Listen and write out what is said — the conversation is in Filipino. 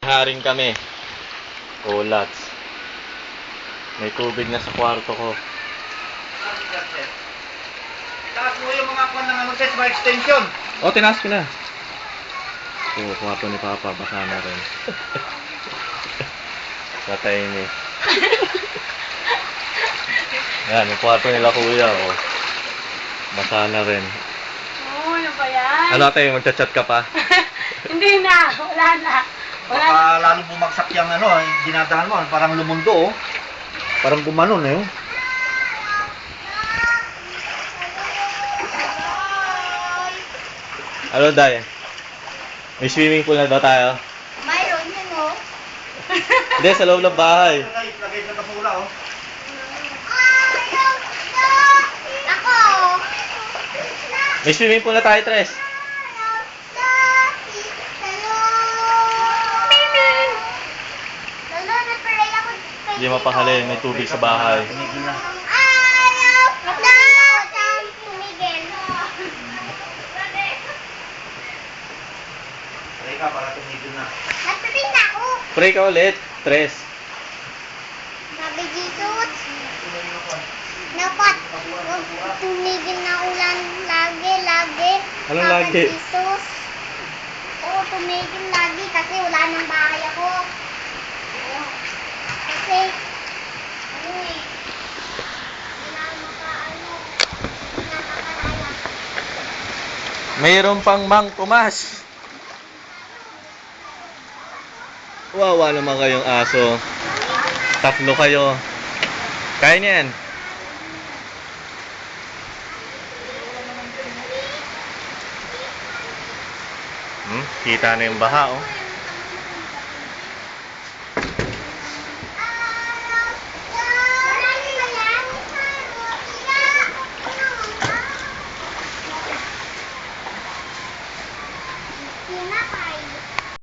Haring kami. Ulats. May tubig na sa kwarto ko. Taas mo yung mga kwan ng ano guys, mga extension. Oh, tinaas ko na. Oo, kwarto ni Papa. Basa na rin. Patay ni. Yan, yung kwarto nila kuya. Oh. Basa na rin. Oo, ano ba yan? Ano tayo, magchat-chat ka pa? Hindi na, wala na. Wala na. Baka lalong bumagsak yung ano, dinadahan mo, parang lumundo oh. Parang gumanon eh. Oh. Ano, Day? May swimming pool na daw tayo? Mayroon yun, oh. Hindi, sa loob ng bahay. Lagay sa kapula oh. Ako! May swimming pool na tayo, Tres. Hindi mapahali, may tubig sa bahay. Tumigil na. Pray ka para tumigil na. Pray ka ulit, Tres. Sabi Jesus, dapat huwag tumigil na ulan lagi. Anong Sabi lagi? Jesus, oo, tumigil lagi kasi wala nang bahay ako. Kasi, ano eh, wala nakakalala. Mayroon pang Mang Tomas. Wawa naman kayong aso. Tatlo kayo. Kaya niyan. Kita na yung baha, oh.